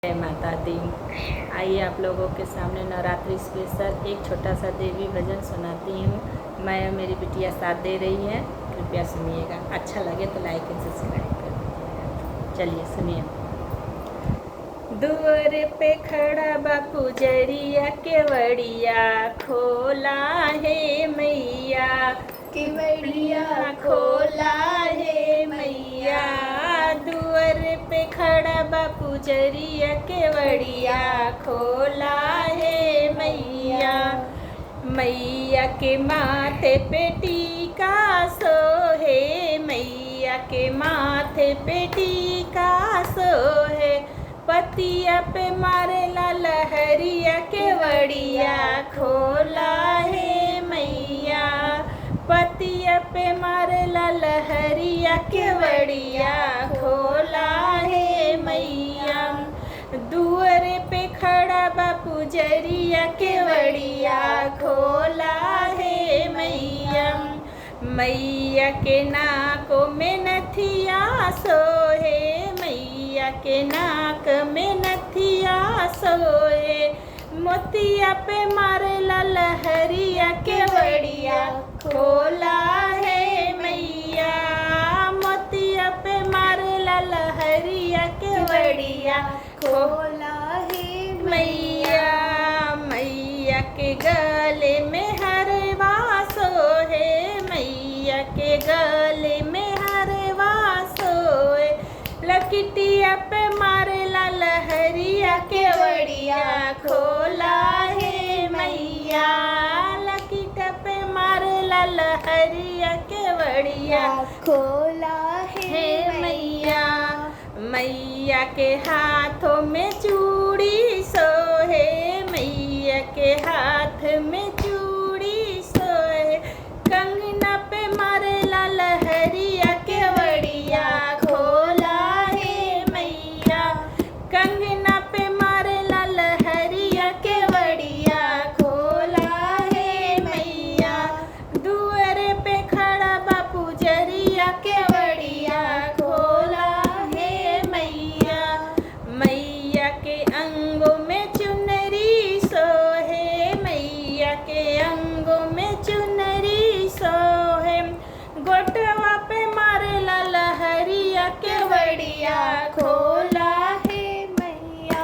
जय माता दी। आइए आप लोगों के सामने नवरात्रि स्पेशल एक छोटा सा देवी भजन सुनाती हूँ। मैं और मेरी बिटिया साथ दे रही है, कृपया सुनिएगा। अच्छा लगे तो लाइक एंड सब्सक्राइब कर दीजिएगा। चलिए सुनिए। दुआर पे खड़ा बापू जरिया केवड़िया खोला है मैया, केवड़िया खोला है मैया। दुआर पे खड़ा बापू जरिया केवड़िया खोला है मैया। मैया के माथे पे टीका सोहे, मैया के माथे पे टीका सोहे। पतिया पे मारेला लहरिया केवड़िया खोला है मैया। पतिया पे मारेला लहरिया केवड़िया खोला है मैया। दुआरे पे खड़ा बापू जरिया केवड़िया खोला है मैया। मैया के नाकों में नथिया सोहे, मैया के नाक में नथिया सोहे। मोतिया पे मारेला लहरिया केवड़िया खोला है मैया। मोतिया पे मारेला लहरिया केवड़िया खोला है मैया। मैया के गले में हरवा सोहे, मैया के गले में हरवा सोहे। लकिटिया पे मारेला लहरिया केवड़िया खोला है मैया। लकिटा पे मारेला लहरिया केवड़िया खोला है मैया। मैया के हाथों में